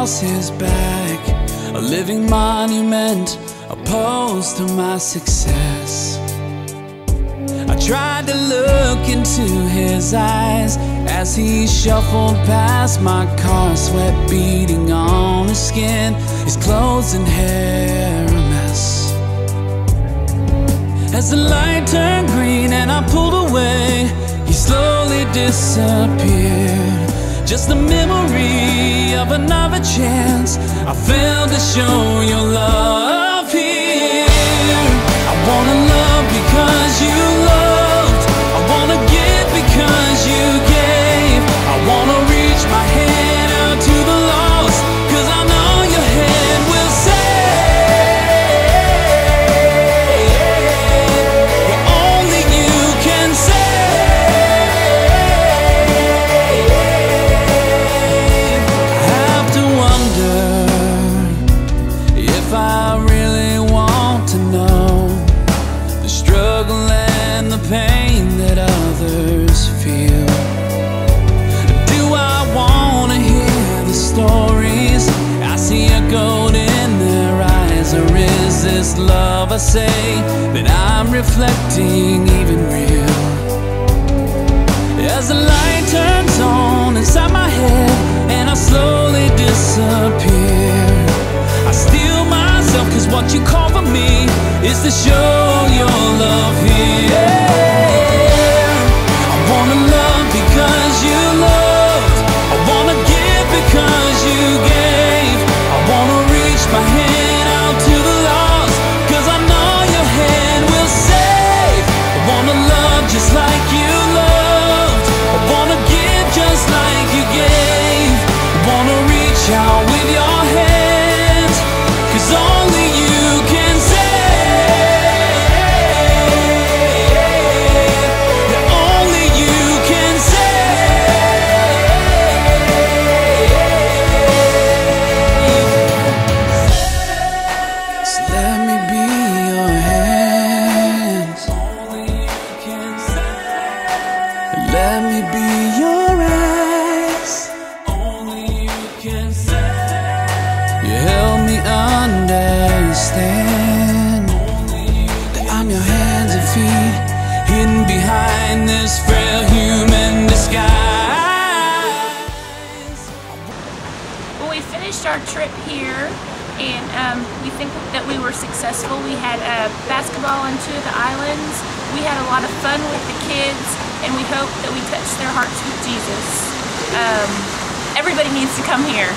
across his back, a living monument opposed to my success. I tried to look into his eyes as he shuffled past my car, sweat beading on his skin, his clothes and hair a mess. As the light turned green and I pulled away, he slowly disappeared. Just a memory of another chance I failed to show your love here. I wanna love because you loved. I wanna give because you gave. I wanna reach my hand out to the lost, 'cause I know your hand will save. What only you can save. I have to wonder if I really want to know the struggle and the pain that others feel. Do I want to hear the stories I see echoed in their eyes? Or is this love I say that I'm reflecting even real? As the light turns on inside my head and I slowly disappear, I steel myself, 'cause what you call for me is to show your love here. I wanna love because you loved. I wanna give because you gave. I wanna reach my hand out to the lost, 'cause I know your hand will save. I wanna love just like you loved. I wanna give just like you gave. I wanna reach out with your hands, 'cause only you can save. Yeah, only you can save. So let me be your hands. Only you can save. Let me be your eyes. Only you can save. You help me understand that I'm your hands and feet, hidden behind this frail human disguise. Well, we finished our trip here, and we think that we were successful. We had basketball on 2 of the islands. We had a lot of fun with the kids, and we hope that we touched their hearts with Jesus. Everybody needs to come here.